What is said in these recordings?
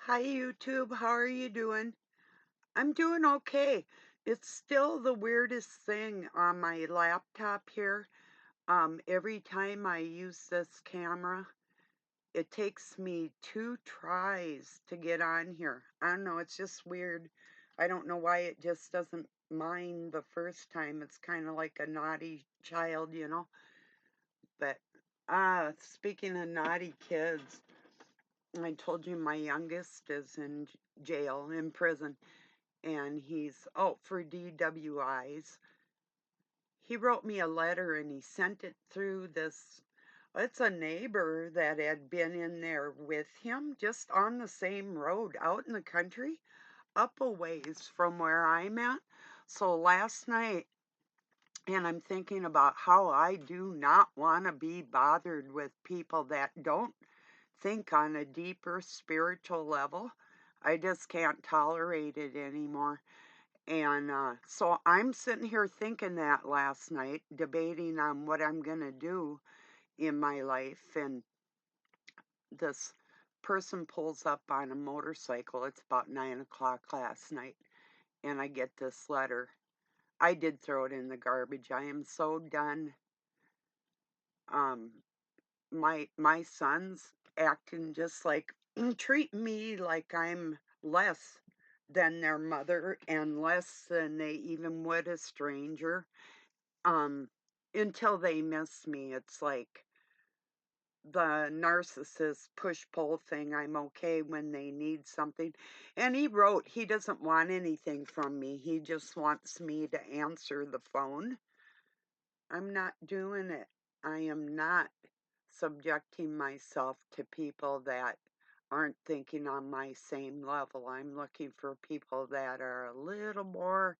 Hi YouTube, how are you doing? I'm doing okay. It's still the weirdest thing on my laptop here. Every time I use this camera, it takes me 2 tries to get on here. I don't know, it's just weird. I don't know why it just doesn't mind the first time. It's kind of like a naughty child. But speaking of naughty kids, I told you my youngest is in jail, in prison, and he's out for DWIs. He wrote me a letter and he sent it through this. It's a neighbor that had been in there with him, just on the same road out in the country, up a ways from where I'm at. So last night, and I'm thinking about how I do not want to be bothered with people that don't think on a deeper spiritual level. I just can't tolerate it anymore. And so I'm sitting here thinking that last night, debating on what I'm going to do in my life. And this person pulls up on a motorcycle. It's about 9 o'clock last night. And I get this letter. I did throw it in the garbage. I am so done. Um, my son's acting just like treat me like I'm less than their mother and less than they even would a stranger. Um, until they miss me. It's like the narcissist push pull thing. I'm okay when they need something. And he wrote he doesn't want anything from me. He just wants me to answer the phone. I'm not doing it. I am not subjecting myself to people that aren't thinking on my same level. I'm looking for people that are a little more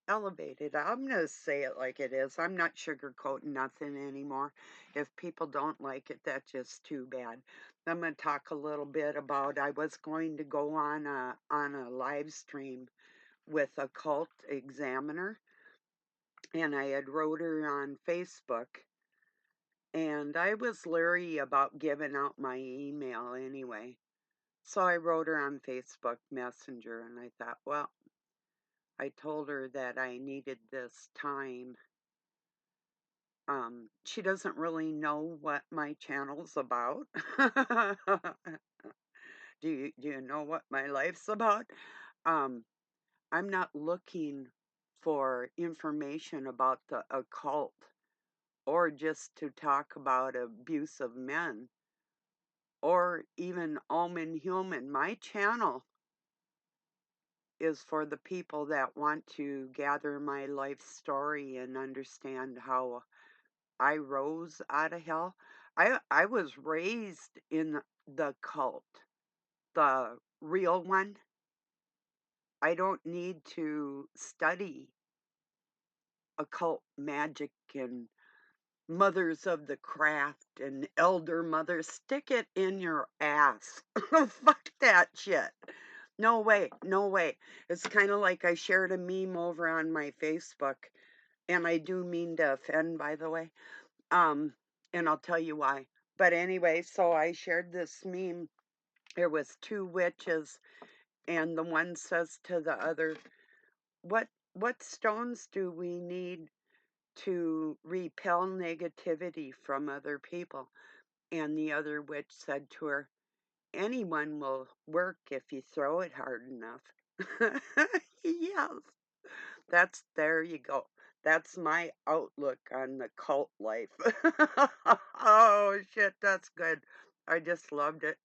elevated. I'm going to say it like it is. I'm not sugarcoating nothing anymore. If people don't like it, that's just too bad. I'm going to talk a little bit about I was going to go on a live stream with a cult examiner, and I had wrote her on Facebook, and I was leery about giving out my email anyway. So I wrote her on Facebook Messenger, and I thought, well, I told her that I needed this time. She doesn't really know what my channel's about. Do you know what my life's about? Um, I'm not looking for information about the occult or just to talk about abuse of men or even Omen Human. My channel is for the people that want to gather my life story and understand how I rose out of hell. I was raised in the cult, the real one. I don't need to study occult magic and mothers of the craft and elder mothers. Stick it in your ass. Fuck that shit. No way, no way. It's kind of like I shared a meme over on my Facebook, and I do mean to offend, by the way. Um, and I'll tell you why. But anyway, so I shared this meme. There was two witches, and the one says to the other, "What stones do we need to repel negativity from other people?" And the other witch said to her, "Anyone will work if you throw it hard enough." Yes, there you go. That's my outlook on the cult life. Oh shit, that's good. I just loved it.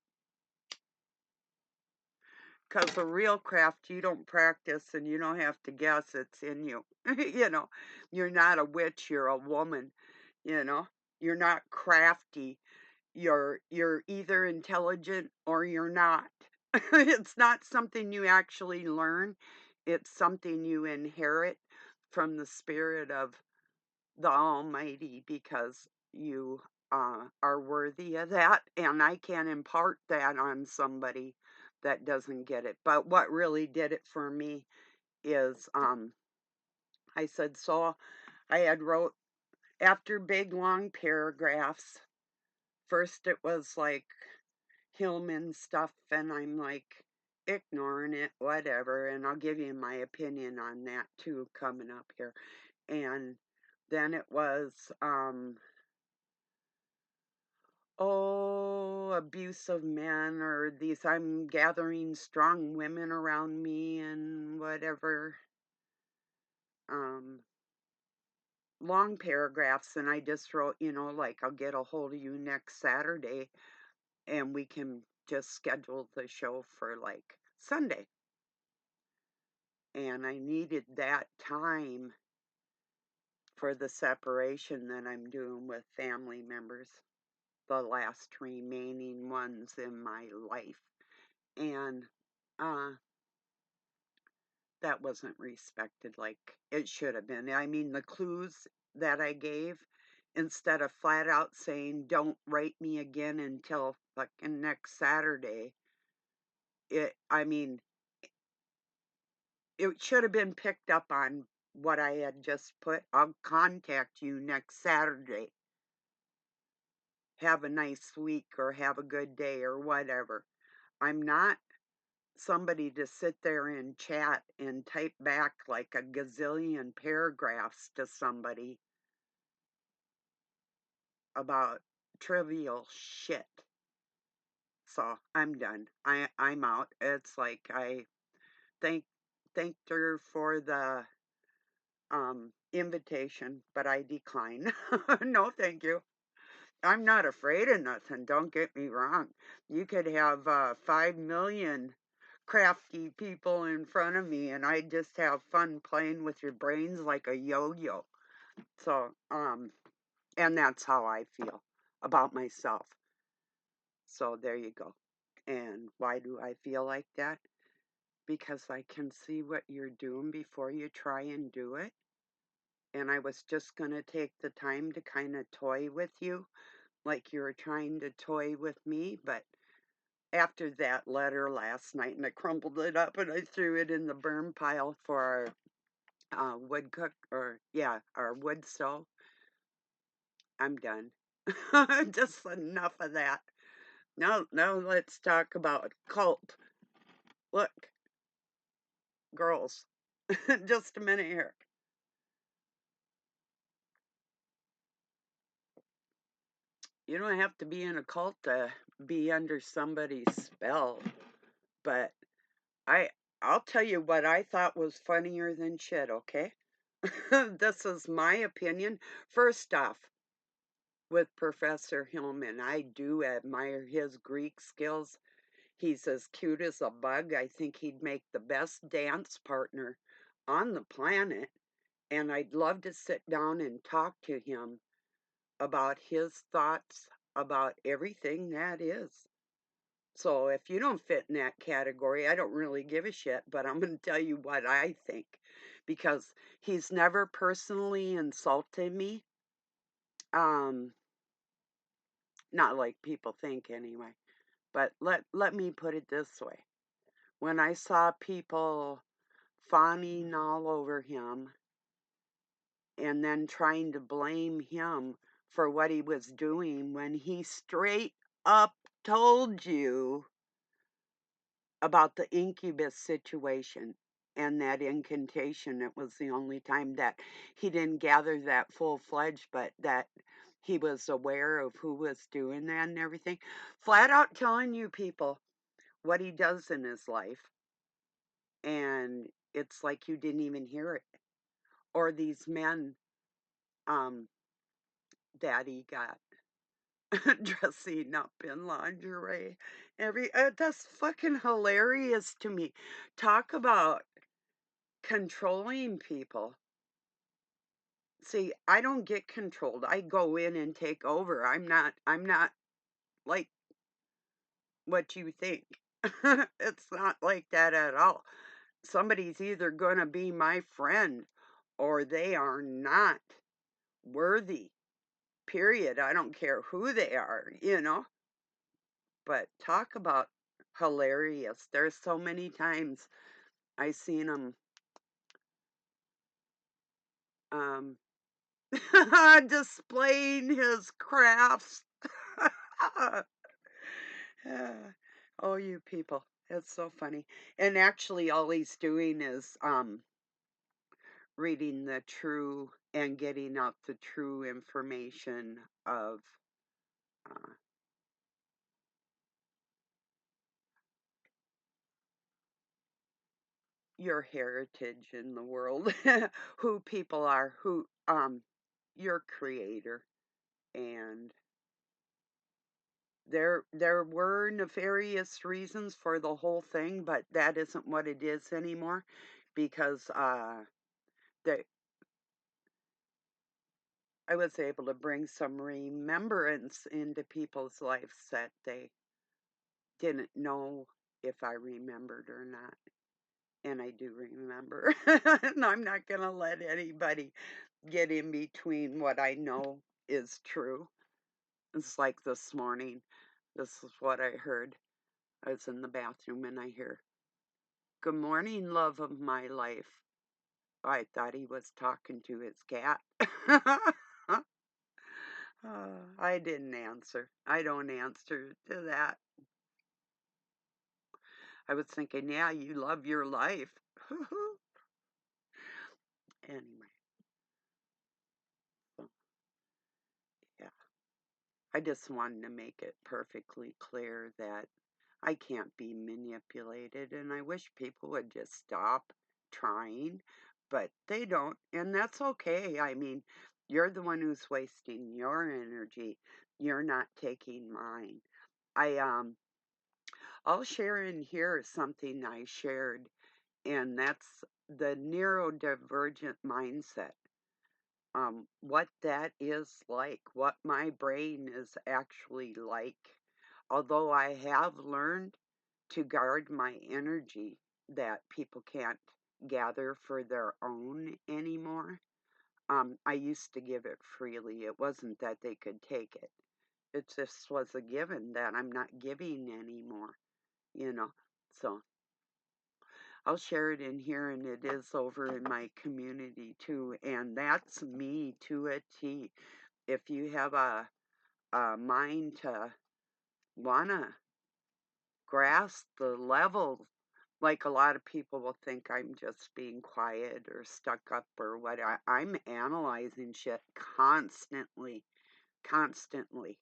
Because the real craft you don't practice and you don't have to guess, it's in you. You know, you're not a witch, you're a woman, you know. You're not crafty. You're either intelligent or you're not. It's not something you actually learn. It's something you inherit from the spirit of the Almighty because you are worthy of that. And I can't impart that on somebody that doesn't get it. But what really did it for me is I said, so I had wrote after big long paragraphs, first it was like Hillman stuff, and I'm like ignoring it, whatever. And I'll give you my opinion on that too coming up here. And then it was, oh, abuse of men, or these, I'm gathering strong women around me and whatever. Um, Long paragraphs, and I just wrote, like, I'll get a hold of you next Saturday and we can just schedule the show for like Sunday. And I needed that time for the separation that I'm doing with family members, the last remaining ones in my life. And uh, that wasn't respected like it should have been. I mean, the clues that I gave, instead of flat out saying, don't write me again until fucking next Saturday, I mean, it should have been picked up on what I had just put. I'll contact you next Saturday. Have a nice week or have a good day or whatever. I'm not somebody to sit there and chat and type back like a gazillion paragraphs to somebody about trivial shit. So I'm done. I'm out. It's like I thank thanked her for the invitation, but I decline. No, thank you. I'm not afraid of nothing. Don't get me wrong. You could have 5 million crafty people in front of me, and I just have fun playing with your brains like a yo-yo. So, and that's how I feel about myself. So there you go. And why do I feel like that? Because I can see what you're doing before you try and do it. And I was just going to take the time to kind of toy with you like you were trying to toy with me. But after that letter last night, and I crumpled it up and I threw it in the burn pile for our wood cook, or yeah, our wood stove, I'm done. Just enough of that. Now let's talk about cult. Look, girls, just a minute here. You don't have to be in a cult to be under somebody's spell, but I I'll tell you what I thought was funnier than shit, okay? This is my opinion. First off, with Professor Hillman, I do admire his Greek skills. He's as cute as a bug. I think he'd make the best dance partner on the planet, and I'd love to sit down and talk to him about his thoughts about everything that is. So if you don't fit in that category, I don't really give a shit, but I'm going to tell you what I think, because he's never personally insulted me. Um, Not like people think anyway. But let me put it this way. When I saw people fawning all over him and then trying to blame him for what he was doing when he straight up told you about the incubus situation and that incantation. It was the only time that he didn't gather that full-fledged, but that he was aware of who was doing that and everything. Flat out telling you people what he does in his life, and it's like you didn't even hear it. Or these men um, that he got dressing up in lingerie. That's fucking hilarious to me. Talk about controlling people. See, I don't get controlled. I go in and take over. I'm not like what you think. It's not like that at all. Somebody's either going to be my friend or they are not worthy. Period. I don't care who they are. But talk about hilarious. There's so many times I seen him um displaying his crafts. Oh, you people. It's so funny. And actually all he's doing is reading the true and getting out the true information of uh, your heritage in the world, who people are, who your creator. And there were nefarious reasons for the whole thing, but that isn't what it is anymore because the I was able to bring some remembrance into people's lives that they didn't know if I remembered or not. And I do remember. And I'm not going to let anybody get in between what I know is true. It's like this morning. This is what I heard. I was in the bathroom and I hear, "Good morning, love of my life." I thought he was talking to his cat. I didn't answer. I don't answer to that. I was thinking, yeah, you love your life. Anyway, so yeah, I just wanted to make it perfectly clear that I can't be manipulated, and I wish people would just stop trying, but they don't, and that's okay. I mean, you're the one who's wasting your energy. You're not taking mine. I I'll share in here something I shared, and that's the neurodivergent mindset. What that is like, what my brain is actually like. Although I have learned to guard my energy that people can't gather for their own anymore. I used to give it freely. It wasn't that they could take it. It just was a given that I'm not giving anymore, you know. So I'll share it in here, and it is over in my community too. And that's me to a T. If you have a mind to wanna grasp the level, like a lot of people will think I'm just being quiet or stuck up or what. I'm analyzing shit constantly, constantly,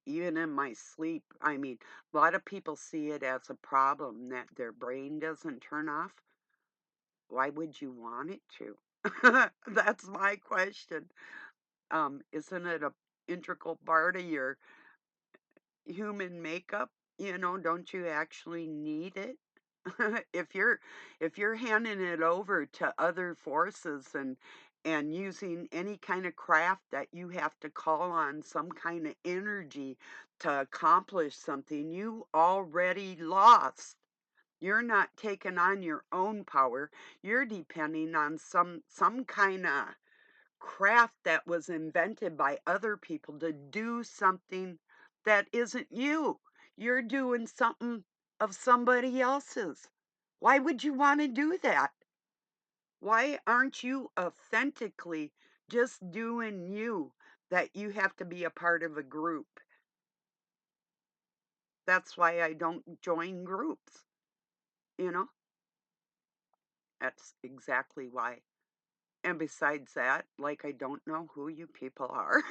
even in my sleep. I mean, a lot of people see it as a problem that their brain doesn't turn off. Why would you want it to? That's my question. Isn't it a integral part of your human makeup? Don't you actually need it? if you're if you're handing it over to other forces and using any kind of craft that you have to call on some kind of energy to accomplish something, you already lost. You're not taking on your own power. You're depending on some kind of craft that was invented by other people to do something that isn't you. You're doing something of somebody else's. Why would you want to do that? Why aren't you authentically just doing you that you have to be a part of a group? That's why I don't join groups, you know? That's exactly why. And besides that, like I don't know who you people are.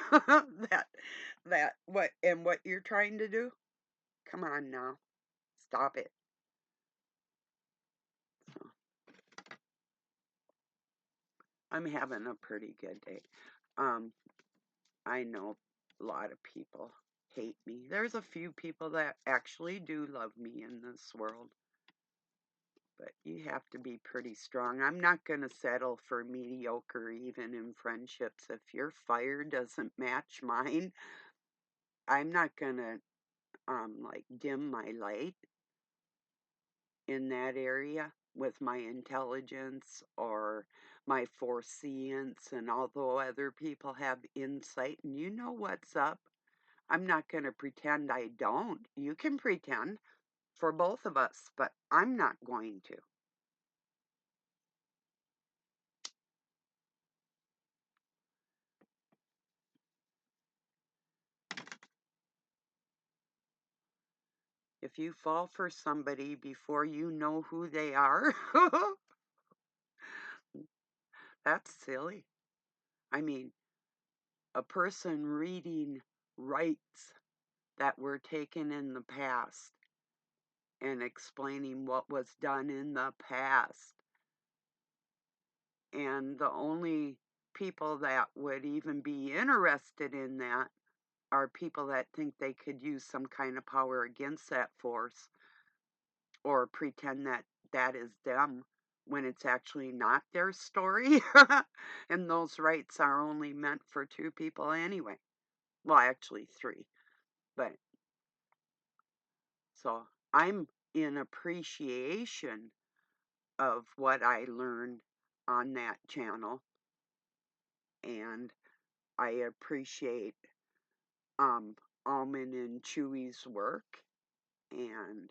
that what you're trying to do? Come on now. Stop it. So I'm having a pretty good day. Um I know a lot of people hate me. There's a few people that actually do love me in this world, but you have to be pretty strong. I'm not going to settle for mediocre even in friendships. If your fire doesn't match mine, I'm not going to like dim my light in that area with my intelligence or my foreseeance. And although other people have insight and you know what's up, I'm not going to pretend I don't. You can pretend for both of us, but I'm not going to. If you fall for somebody before you know who they are, that's silly. I mean, a person reading rights that were taken in the past and explaining what was done in the past. And the only people that would even be interested in that are people that think they could use some kind of power against that force or pretend that that is them when it's actually not their story. And those rights are only meant for two people anyway. Well, actually three. But so I'm in appreciation of what I learned on that channel, and I appreciate um Almond and Chewy's work, and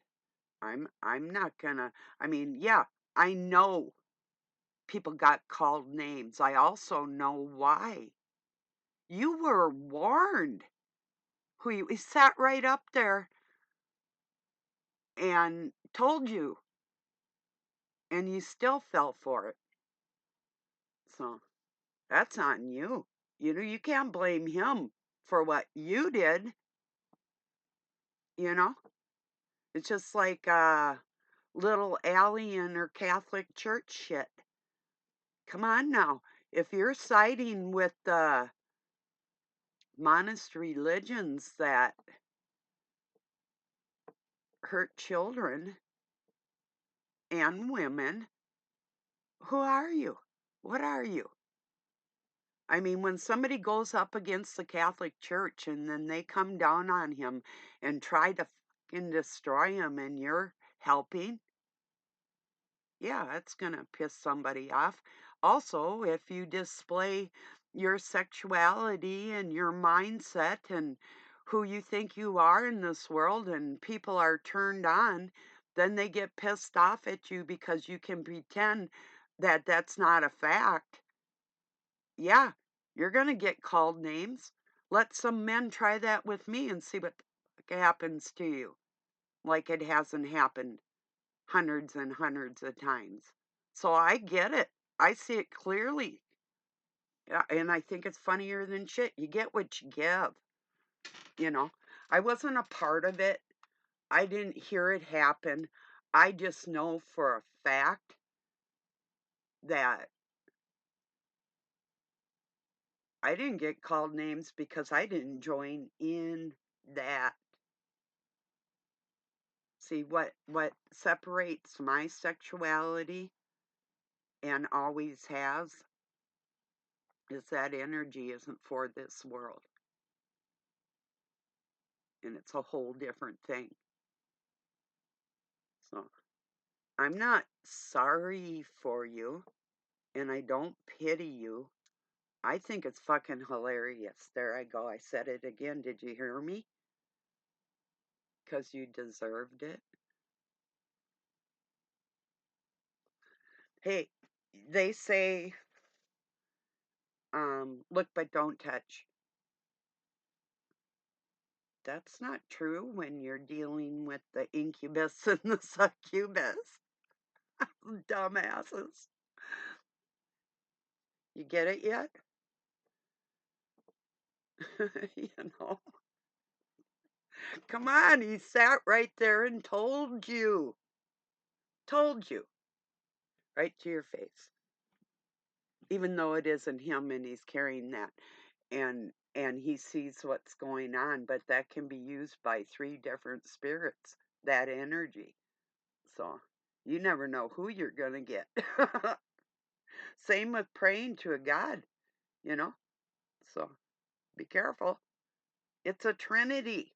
I'm not gonna, I mean, yeah, I know people got called names. I also know why. You were warned who you, he sat right up there and told you, and you still fell for it. So that's on you. You know, you can't blame him for what you did, you know? It's just like little Allie and her Catholic Church shit. Come on now. If you're siding with the monist religions that hurt children and women, who are you? What are you? I mean, when somebody goes up against the Catholic Church and then they come down on him and try to fucking destroy him and you're helping, yeah, it's going to piss somebody off. Also, if you display your sexuality and your mindset and who you think you are in this world and people are turned on, then they get pissed off at you because you can pretend that that's not a fact. Yeah, you're going to get called names. Let some men try that with me and see what happens to you. Like it hasn't happened hundreds and hundreds of times. So I get it. I see it clearly. Yeah, and I think it's funnier than shit. You get what you give, you know. I wasn't a part of it. I didn't hear it happen. I just know for a fact that I didn't get called names because I didn't join in that. See, what separates my sexuality and always has is that energy isn't for this world, and it's a whole different thing. So I'm not sorry for you, and I don't pity you. I think it's fucking hilarious. There I go. I said it again. Did you hear me? Because you deserved it. Hey, they say, look but don't touch. That's not true when you're dealing with the incubus and the succubus. Dumbasses. You get it yet? You know? Come on, he sat right there and told you. Told you. Right to your face. Even though it isn't him and he's carrying that. And he sees what's going on, but that can be used by three different spirits, that energy. So you never know who you're gonna get. Same with praying to a god, you know? So be careful. It's a trinity.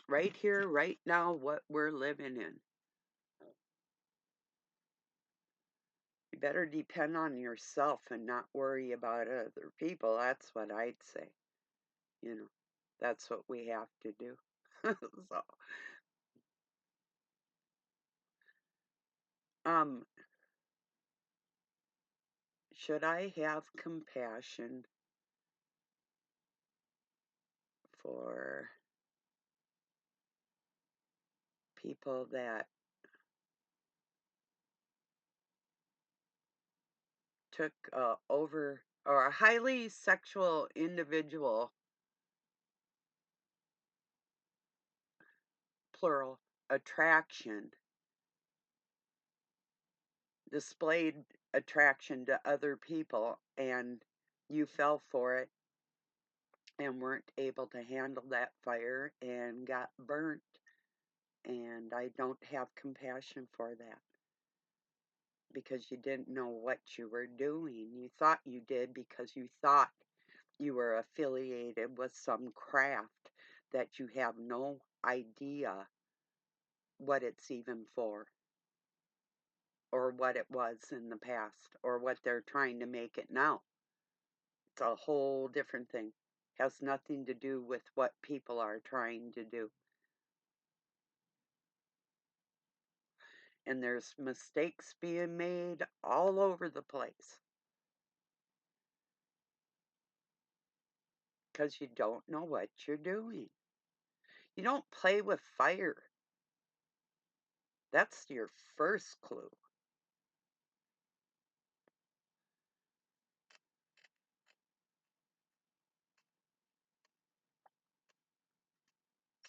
Right here, right now, what we're living in. You better depend on yourself and not worry about other people. That's what I'd say. You know, that's what we have to do. So, um, Should I have compassion for people that took over, or a highly sexual individual, plural, attraction, displayed attraction to other people, and you fell for it and weren't able to handle that fire and got burnt? And I don't have compassion for that, because you didn't know what you were doing. You thought you did because you thought you were affiliated with some craft that you have no idea what it's even for, or what it was in the past, or what they're trying to make it now. It's a whole different thing. Has nothing to do with what people are trying to do. And there's mistakes being made all over the place because you don't know what you're doing. You don't play with fire. That's your first clue.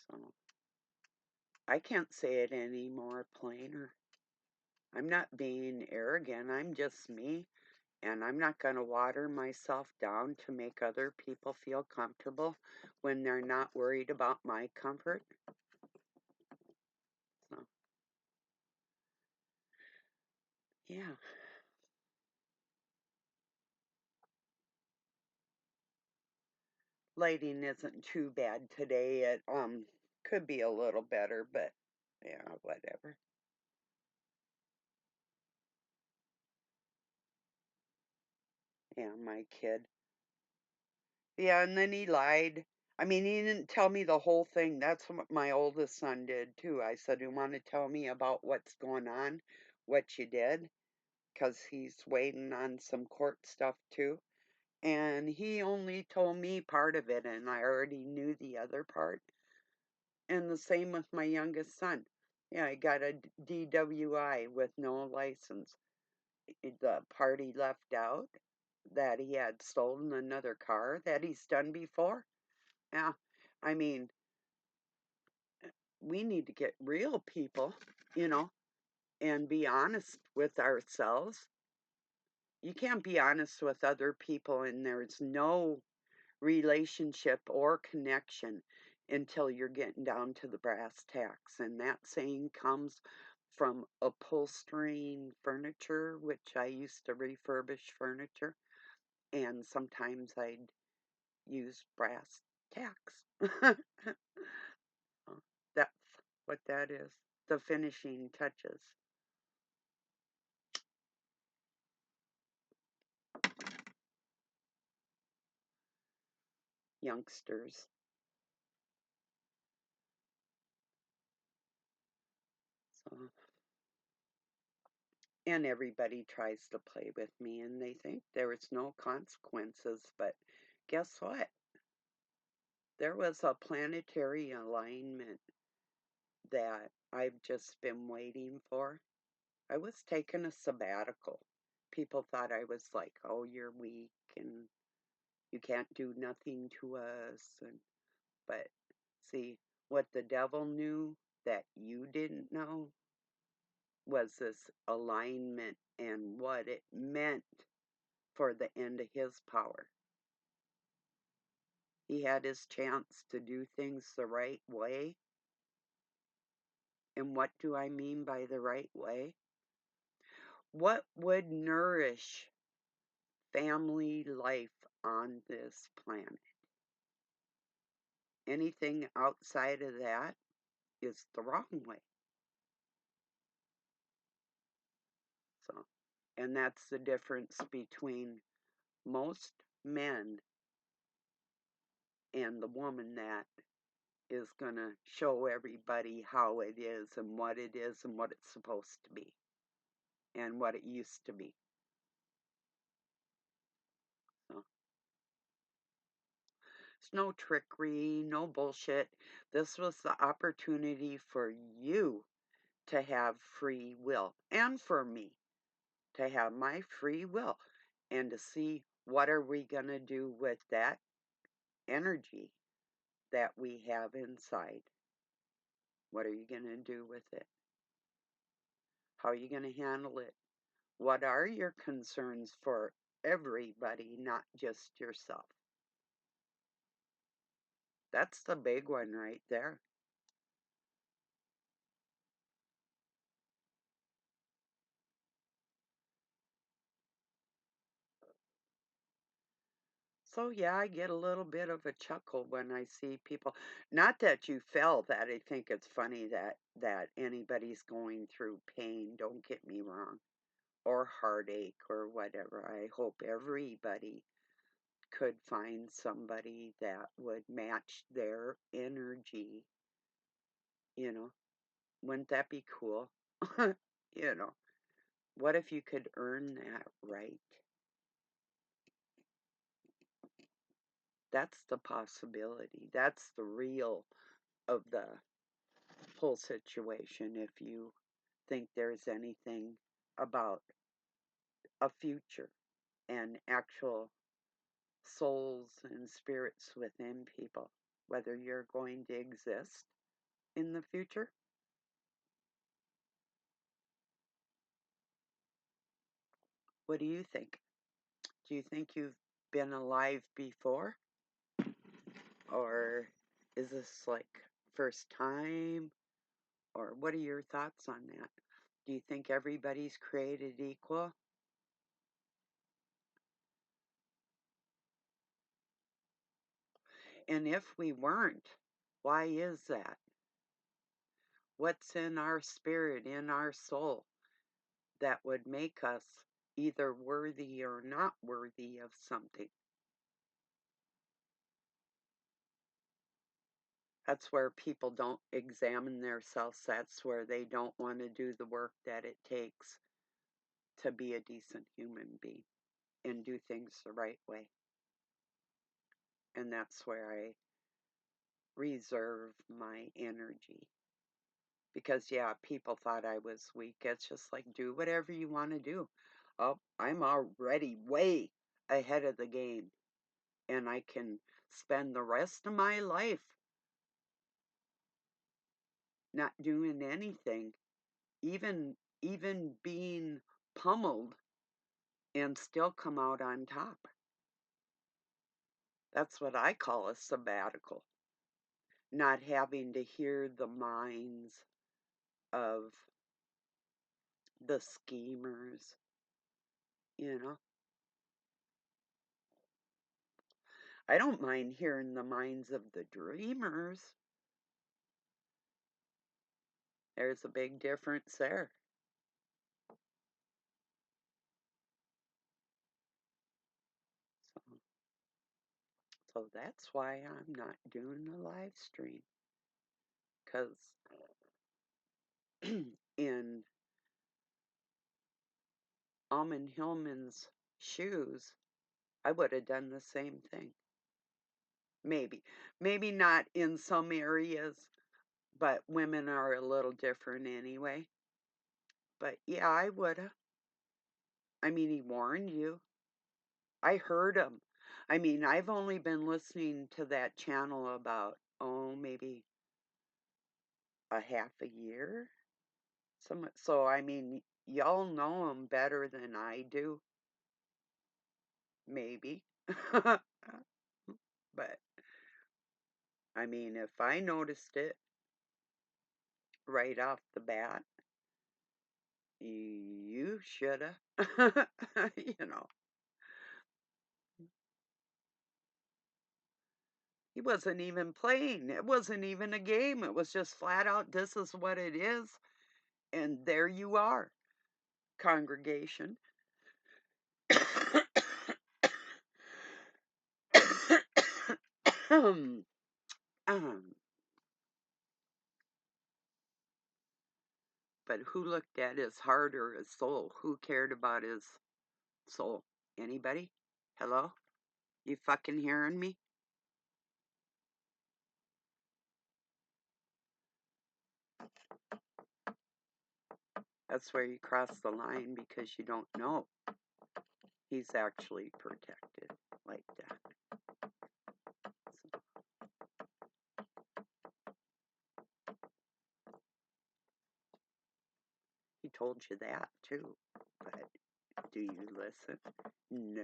So I can't say it any more plainer. I'm not being arrogant. I'm just me. And I'm not going to water myself down to make other people feel comfortable when they're not worried about my comfort. So, yeah. Lighting isn't too bad today. It could be a little better, but yeah, whatever. Yeah, my kid. Yeah, and then he lied. I mean, he didn't tell me the whole thing. That's what my oldest son did too. I said, "You want to tell me about what's going on, what you did?" Because he's waiting on some court stuff too. And he only told me part of it, and I already knew the other part. And the same with my youngest son. Yeah, I got a DWI with no license. The party left out that he had stolen another car that he's done before. Yeah, I mean, we need to get real, people, you know, and be honest with ourselves. You can't be honest with other people, and there's no relationship or connection until you're getting down to the brass tacks. And that saying comes from upholstering furniture, which I used to refurbish furniture, and sometimes I'd use brass tacks. That's what that is. The finishing touches. Youngsters. So, and everybody tries to play with me and they think there is no consequences, but guess what? There was a planetary alignment that I've just been waiting for. I was taking a sabbatical. People thought I was like, "Oh, you're weak and you can't do nothing to us." And but see, what the devil knew that you didn't know was this alignment and what it meant for the end of his power. He had his chance to do things the right way. And what do I mean by the right way? What would nourish family life on this planet? Anything outside of that is the wrong way. So, and that's the difference between most men and the woman that is going to show everybody how it is and what it is and what it's supposed to be and what it used to be. It's no trickery, no bullshit. This was the opportunity for you to have free will, and for me to have my free will, and to see what are we going to do with that energy that we have inside. What are you going to do with it? How are you going to handle it? What are your concerns for everybody, not just yourself? That's the big one right there. So yeah, I get a little bit of a chuckle when I see people. Not that you fell that. I think it's funny that anybody's going through pain. Don't get me wrong, or heartache or whatever. I hope everybody could find somebody that would match their energy. You know, wouldn't that be cool? you know, what if you could earn that right? That's the possibility. That's the real of the whole situation, if you think there's anything about a future and actual souls and spirits within people, whether you're going to exist in the future. What do you think? Do you think you've been alive before? Or is this like first time? Or what are your thoughts on that? Do you think everybody's created equal? And if we weren't, why is that? What's in our spirit, in our soul, that would make us either worthy or not worthy of something? That's where people don't examine themselves. That's where they don't want to do the work that it takes to be a decent human being and do things the right way. And that's where I reserve my energy. Because, yeah, people thought I was weak. It's just like, do whatever you want to do. Oh, I'm already way ahead of the game. And I can spend the rest of my life not doing anything, even being pummeled, and still come out on top. That's what I call a sabbatical. Not having to hear the minds of the schemers, you know. I don't mind hearing the minds of the dreamers. There's a big difference there. So, so that's why I'm not doing a live stream. Because in Almond Hillman's shoes, I would have done the same thing. Maybe. Maybe not in some areas, but women are a little different anyway. But yeah, I would have. I mean, he warned you. I heard him. I mean, I've only been listening to that channel about, oh, maybe a half a year. So I mean, y'all know him better than I do, maybe. But I mean, if I noticed it right off the bat, you shoulda. you know, he wasn't even playing. It wasn't even a game. It was just flat out, this is what it is. And there you are, congregation. um, but who looked at his heart or his soul? Who cared about his soul? Anybody? Hello? You fucking hearing me? That's where you cross the line because you don't know he's actually protected like that. So he told you that too, but do you listen? No.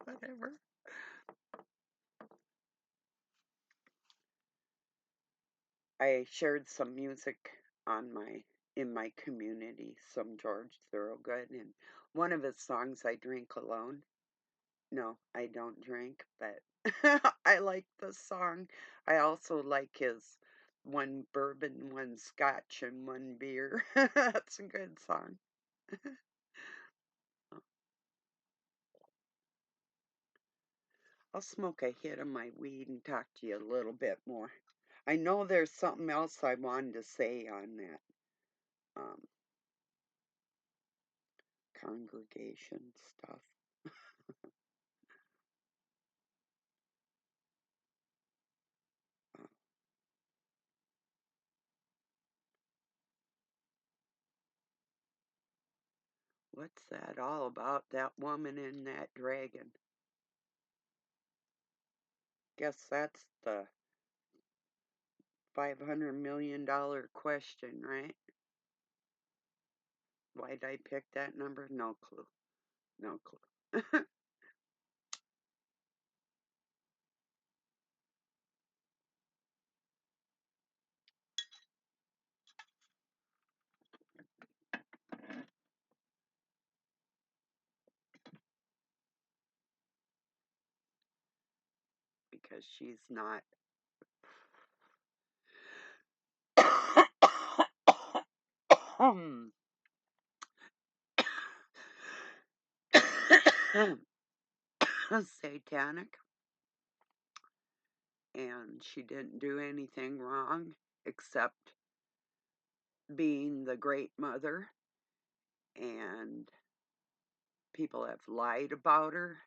Whatever. I shared some music on in my community, some George Thorogood, and one of his songs, I Drink Alone. No, I don't drink, but I like the song. I also like his one bourbon, one scotch, and one beer. That's a good song. I'll smoke a hit of my weed and talk to you a little bit more. I know there's something else I wanted to say on that um, congregation stuff. Uh, what's that all about? That woman and that dragon. Guess that's the $500 million question, right? Why'd I pick that number? No clue. No clue. Because she's not. Satanic, and she didn't do anything wrong except being the great mother, and people have lied about her,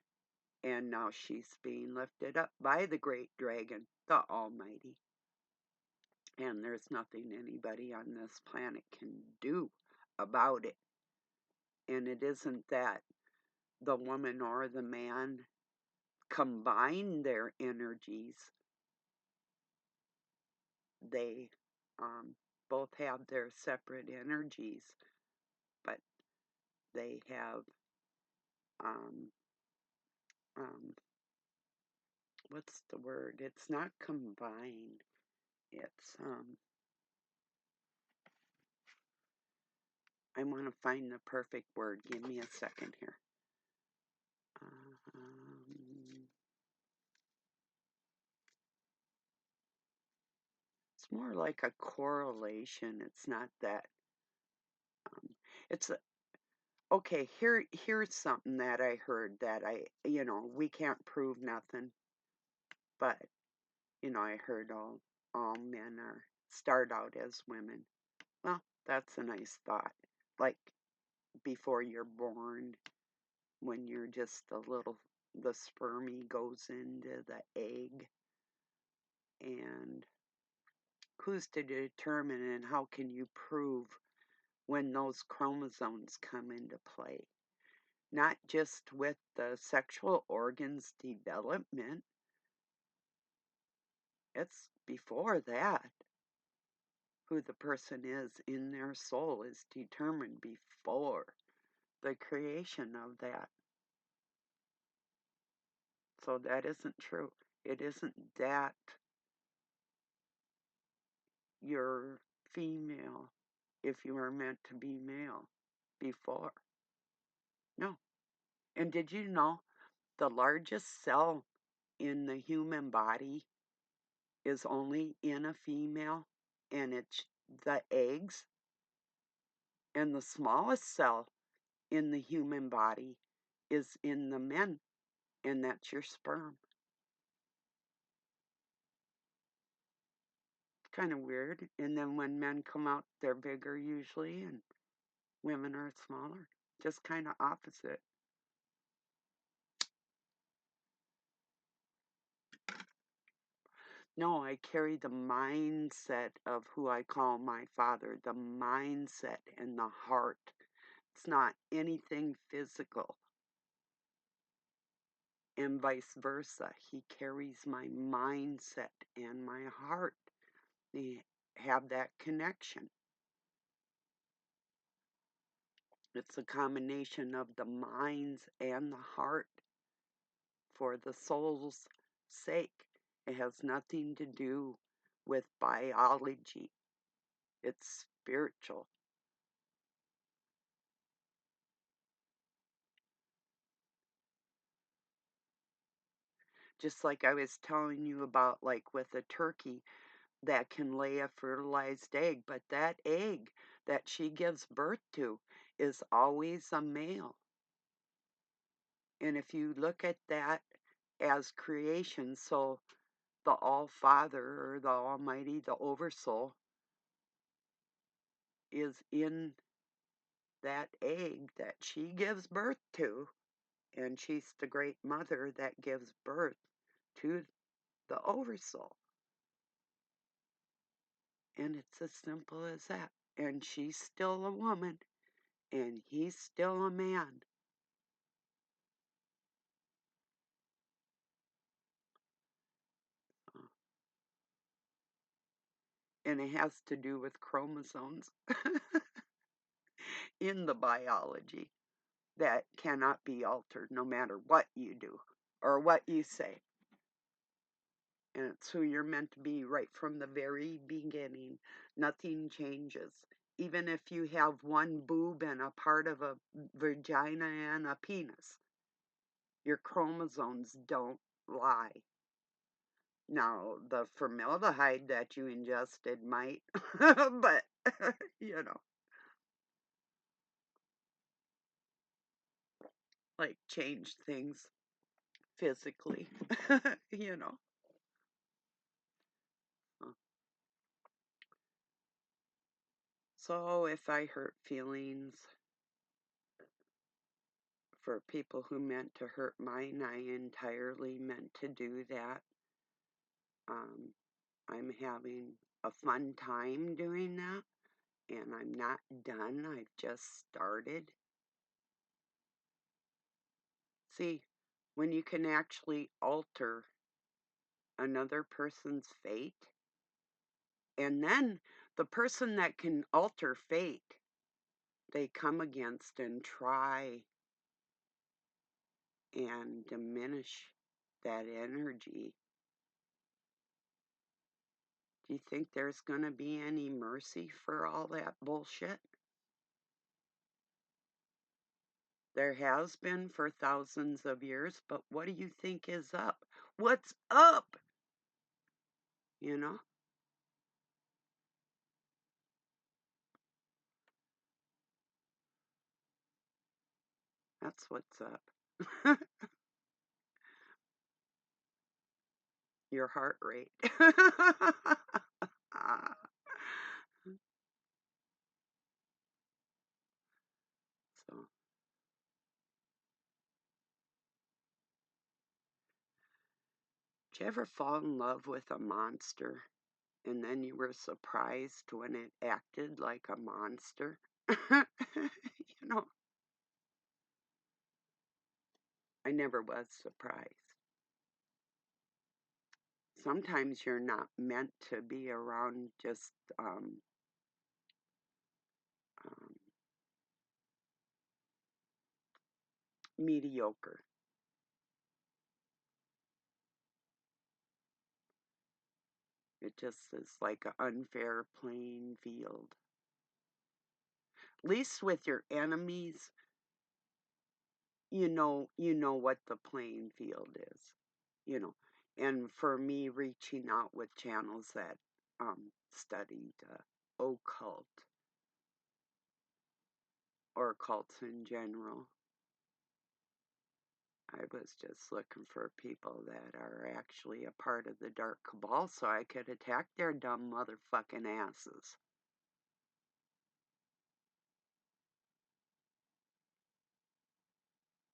and now she's being lifted up by the great dragon, the Almighty. And there's nothing anybody on this planet can do about it. And it isn't that the woman or the man combine their energies, they both have their separate energies, but they have um, um, what's the word? It's not combined. It's I want to find the perfect word. Give me a second here. It's more like a correlation. It's not that. It's a, okay. Here's something that I heard that we can't prove nothing, but I heard all men are start out as women. Well, that's a nice thought. Like before you're born, when you're just a little, the spermy goes into the egg, and who's to determine and how can you prove when those chromosomes come into play? Not just with the sexual organs development, it's before that. Who the person is in their soul is determined before the creation of that. So that isn't true. It isn't that you're female if you were meant to be male before. No. And did you know the largest cell in the human body is only in a female, and it's the eggs? And the smallest cell in the human body is in the men, and that's your sperm. It's kind of weird. And then when men come out, they're bigger usually, and women are smaller. Just kind of opposite. No, I carry the mindset of who I call my father, the mindset and the heart. It's not anything physical, and vice versa. He carries my mindset and my heart. They have that connection. It's a combination of the minds and the heart for the soul's sake. It has nothing to do with biology. It's spiritual. Just like I was telling you about, like with a turkey that can lay a fertilized egg, but that egg that she gives birth to is always a male. And if you look at that as creation, so the All Father or the Almighty, the Oversoul, is in that egg that she gives birth to, and she's the great mother that gives birth to the Oversoul. And it's as simple as that. And she's still a woman, and he's still a man. Uh, And it has to do with chromosomes in the biology that cannot be altered no matter what you do or what you say. And it's who you're meant to be right from the very beginning. Nothing changes. Even if you have one boob and a part of a vagina and a penis, your chromosomes don't lie. Now, the formaldehyde that you ingested might, but, you know, like change things physically, you know. So if I hurt feelings for people who meant to hurt mine, I entirely meant to do that. Um, I'm having a fun time doing that, and I'm not done. I've just started. See, when you can actually alter another person's fate, and then the person that can alter fate, they come against and try and diminish that energy. Do you think there's going to be any mercy for all that bullshit? There has been for thousands of years, but what do you think is up? What's up? You know? That's what's up. Your heart rate. So, did you ever fall in love with a monster and then you were surprised when it acted like a monster? You know, I never was surprised. Sometimes you're not meant to be around just um, mediocre. It just is like an unfair playing field. At least with your enemies, you know what the playing field is. You know, and for me, reaching out with channels that studied occult or cults in general, I was just looking for people that are actually a part of the dark cabal so I could attack their dumb motherfucking asses.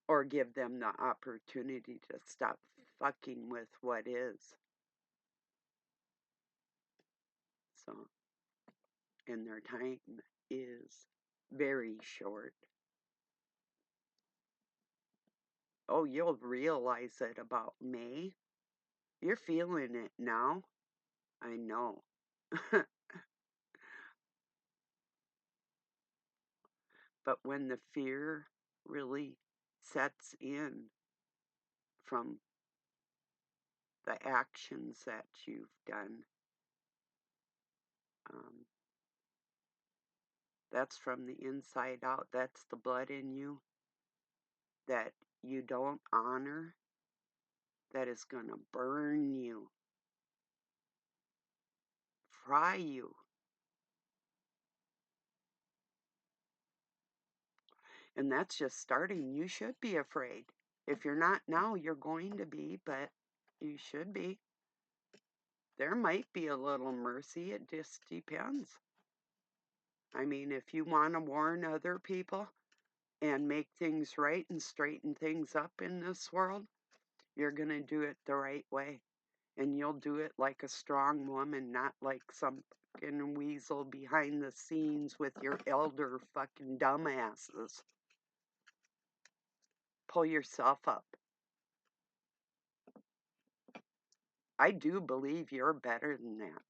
Or give them the opportunity to stop fucking with what is. So, and their time is very short. Oh, you'll realize it about May. You're feeling it now. I know. But when the fear really sets in from the actions that you've done, um, that's from the inside out. That's the blood in you that you don't honor, that is going to burn you, fry you. And that's just starting. You should be afraid. If you're not now, you're going to be, but you should be. There might be a little mercy. It just depends. I mean, if you want to warn other people and make things right and straighten things up in this world, you're going to do it the right way. And you'll do it like a strong woman, not like some fucking weasel behind the scenes with your elder fucking dumbasses. Pull yourself up. I do believe you're better than that.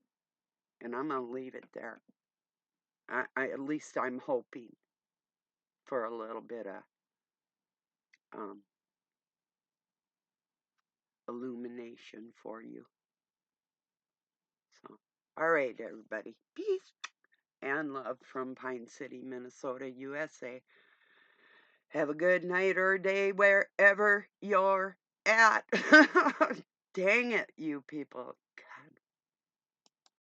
And I'm going to leave it there. At least I'm hoping for a little bit of um, illumination for you. So, all right, everybody. Peace and love from Pine City, Minnesota, USA. Have a good night or day wherever you're at. Dang it, you people.